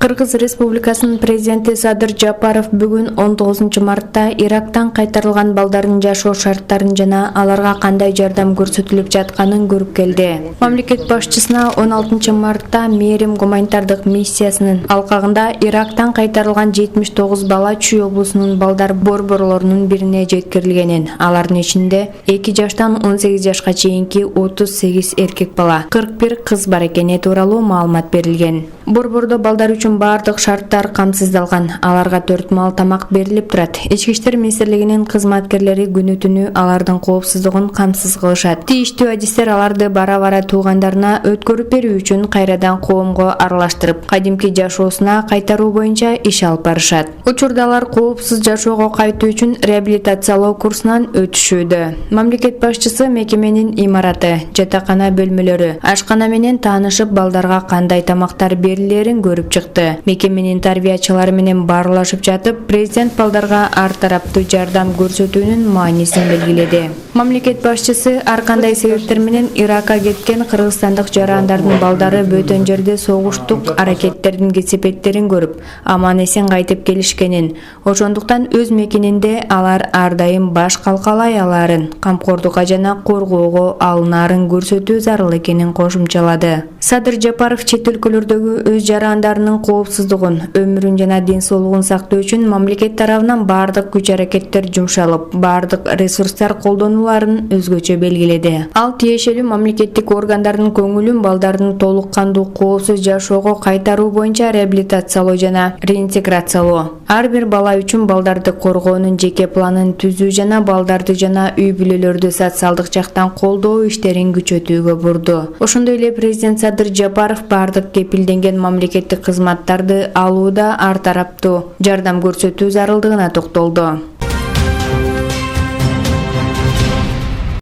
Кыргыз Республикасынын президенти Садыр Жапаров бүгүн 19 мартта Ирактан кайтарылган балдардын жашоо шарттарын жана аларга кандай жардам көрсөтүлүп жатканын көрүп келди. Мамлекет башчысына 16 мартта Мээрим гуманитардык миссиясынын алкагында Ирактан кайтарылган 79 бала Чүй облусунун балдар борборлорунун бирине жеткирилгенин, алардын ичинде 2 жаштан 18 жашка чейинки 38 эркек бала, 41 кыз бар экени тууралуу маалымат берилген. Борбордо балдар үчүн бардык шарттар камсыздалган. Аларга 4 мал тамак берилип турат. Ички иштер министрлигинин кызматкерлери күнү-түнү алардын коопсуздугун камсыз кылышат. Тийиштүү адистер аларды бара-бара туугандарына өткөрүп берүү үчүн кайрадан коомго аралаштырып, кадимки жашоосуна кайтаруу боюнча иш алып барышат. Учурда алар коопсуз жашоого кайтуу үчүн реабилитациялоо курсунан өтүшүүдө. Мамлекет башчысы мекеменин имараты, жатакана бөлмөлөрү, ашкана менен таанышып, балдарга кандай тамактар берилерин көрүп чыкты. Мекеменин тарбиячылары менен баарлашып жатып, президент балдарга ар тараптуу жардам көрсөтүүнүн маанисин белгиледи. Мамлекет башчысы ар кандай себептер менен Иракка кеткен кыргызстандык жарандардын балдары бөтөн жерде согуштук аракеттердин кесепеттерин көрүп, аман-эсен кайтып келишкенин, ошондуктан өз мекенинде алар ар дайым баш калкалай аларын, камкордукка жана коргоого алынаарын көрсөтүү зарыл экенин кошумчалады. Садыр Жапаров чет өлкөлөрдөгү өз жарандарынын коопсуздугун, өмүрүн жана ден соолугун сактоо үчүн мамлекет тарабынан бардык күч-аракеттер жумшалып, бардык ресурстар колдонуларын өзгөчө белгиледи. Ал тиешелүү мамлекеттик органдардын көңүлүн балдардын толук кандуу коопсуз жашоого кайтаруу боюнча реабилитациялоо жана реинтеграциялоо, ар бир бала үчүн балдарды коргоонун жеке планын түзүү жана балдарды жана үй бүлөлөрдү социалдык жактан колдоо иштерин күчөтүүгө бурду. Ошондой эле президент Садыр Жапаров бардык кепилденген мамлекеттик кызматтарды алууда ар тараптуу жардам көрсөтүү зарылдыгына токтолду.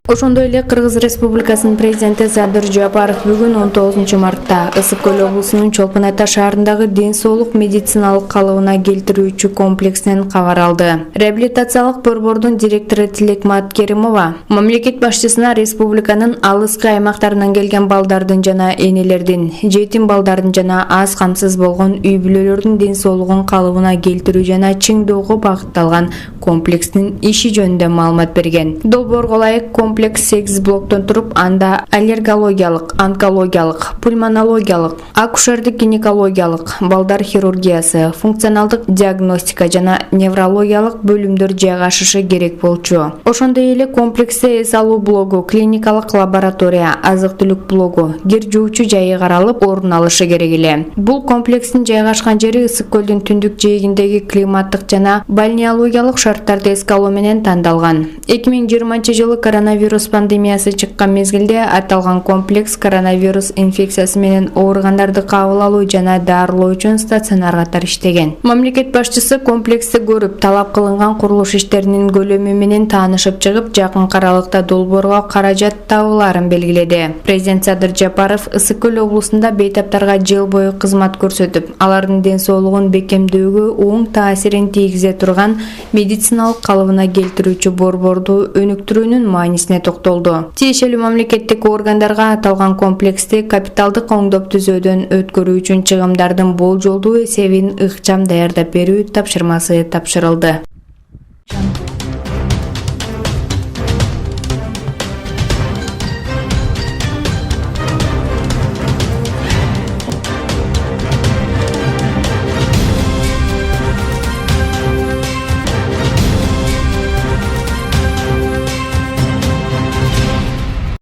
Ошондой эле Кыргыз Республикасынын президенти Садыр Жапаров бүгүн 19 мартта Ысык Көл облусунун Чолпон Ата шаарындагы ден соолук медициналык калыбына келтирүүчү комплексинен кабар алды. Реабилитациялык борбордун директору Тилек Маткеримова мамлекет башчысына республиканын алыскы аймактарынан келген балдардын жана энелердин, жетим балдардын жана аз камсыз болгон үй бүлөлөрдүн ден соолугун калыбына келтирүү жана чыңдоого багытталган комплекстин иши жөнүндө маалымат берген. Долбоорго ылайык комплекс 8 блоктон туруп, анда аллергологиялык, онкологиялык, пульмонологиялык, акушердик гинекологиялык, балдар хирургиясы, функционалдык диагностика жана неврологиялык бөлүмдөр жайгашышы керек болчу. Ошондой эле комплексте эс алуу блогу, клиникалык лаборатория, азык-түлүк блогу, кир жуучу жайы каралып орун алышы керек эле. Бул комплекстин жайгашкан жери Ысык Көлдүн түндүк жээгиндеги климаттык жана бальнеологиялык шарттарды эске алуу менен тандалган. 2020-жылы коронавирус пандемиясы чыккан мезгилде аталган комплекс коронавирус инфекциясы менен ооругандарды кабыл алуу жана дарылоо үчүн стационар катары иштеген. Мамлекет башчысы комплексти көрүп, талап кылынган курулуш иштеринин көлөмү менен таанышып чыгып, жакын аралыкта долбоорго каражат табыларын белгиледи. Президент Садыр Жапаров Ысык Көл облусунда бейтаптарга жыл бою кызмат көрсөтүп, алардын ден соолугун бекемдөөгө оң таасирин тийгизе турган медициналык калыбына келтирүүчү борборду өнүктүрүүнүн маанисине токтолду. Тиешелүү мамлекеттик органдарга аталган комплексти капиталдык оңдоп түзөөдөн өткөрүү үчүн чыгымдардын болжолдуу эсебин ыкчам даярдап берүү тапшырмасы тапшырылды.